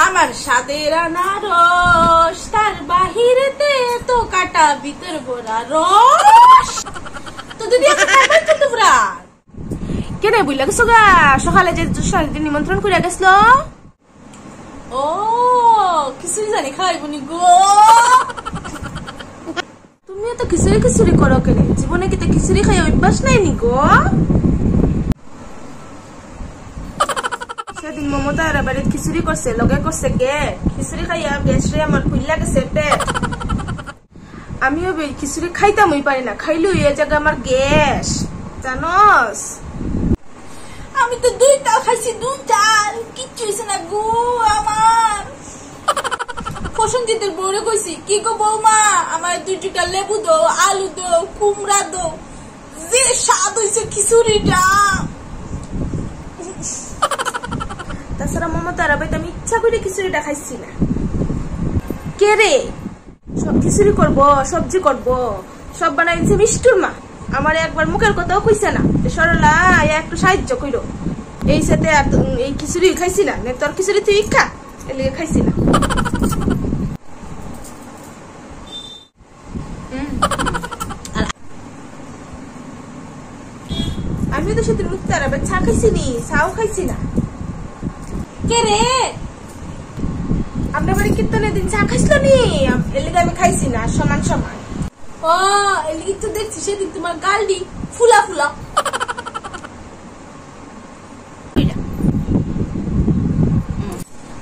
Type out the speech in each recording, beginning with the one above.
আমার স্বাদের আনারস তার বাহিরেতে তো কাটা ভিতর ভরা রস। তো দিদি তোমরা কেন বুঝলা গেছো গা সকালে যে নিমন্ত্রণ করে গেছিল? ও খিচুড়ি জানি খাইবনি গো। তুমিও তো খিচুড়ি খিচুড়ি করো কেন? জীবনে কি খিচুড়ি খাই অভ্যাস নাই নি গো? সেদিন মমতা আর বাড়িতে খিচুড়ি করছে, লগে করছে গে খিচুড়ি খাইয়া বেশরে আমার খুললা গেছে পেট। আমিও খিচুড়ি খাইতামই পারি না, খাইলেও এই জায়গা আমার গ্যাস জানস। আমি তো দুইটা খাইছি, দুইটা কিচ্ছু হয়েছে না গো আমার। প্রসঞ্জিতের বউরে কইছি কি গো বৌমা আমার 2 টুকরা লেবু দো, আলু দো, কুমড়া দো, যে স্বাদ হয়েছে খিচুড়িটা। তাছাড়া মমতা আর বাড়িতে আমি ইচ্ছা করে খিচুড়িটা খাইছি না। কে রে সব খিচুড়ি করবো, সবজি করবো, সব বানাই দিচ্ছে মিষ্টুর মা। আমার একবার মুখের কথাও কইছে না সরলা একটু সাহায্য কইরো। এই সাথে এই খিচুড়ি খাইছি না, তোর খিচুড়ি তুই খা, এর লিগে খাইছি না। আমি তো সেদিন উত্তর আবার চা খাইছি নি, চাও খাইছি না। কে রে আমরা বাড়ি কীর্তনের দিন চা খাইছিল নি, এর লিগে আমি খাইছি না সমান সমান। ও এর লিগে তো দেখছি সেদিন তোমার গালডি ফুলা ফুলা।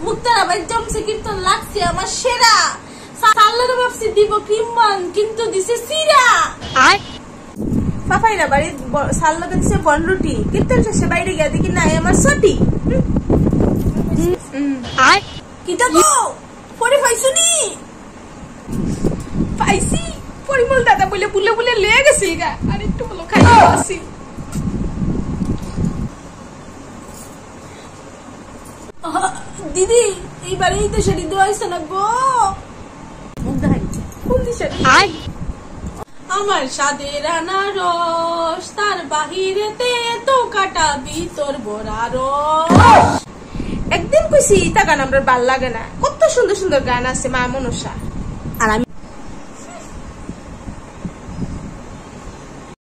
মুক্তার আবার জমছে কীর্তন লাগছে আমার সেরা। সাল্লার ভাবছি দিব ক্রিমবান কিন্তু দিছে সিরা। পাপাইরা বাড়ি সাল্লাকে দিছে বনরুটি, কীর্তন শেষে বাইরে গিয়ে দেখি নাই আমার সটি। কিটা গো পরে পাইছো নি? পাইছি, পরিমল দাদা বলে বুলে বুলে লয়ে গেছিল গা, আর একটু বলো খাইতে আসি। দিদি এইবারে এই তো শাড়ি দোয়াইছে না গো। আমার স্বাদের আনারস তার বাহিরেতে তো কাটা ভিতর ভরা রস। একদিন কইছি তা গান আমার ভাল লাগে না, কত সুন্দর সুন্দর গান আছে মা মনসা।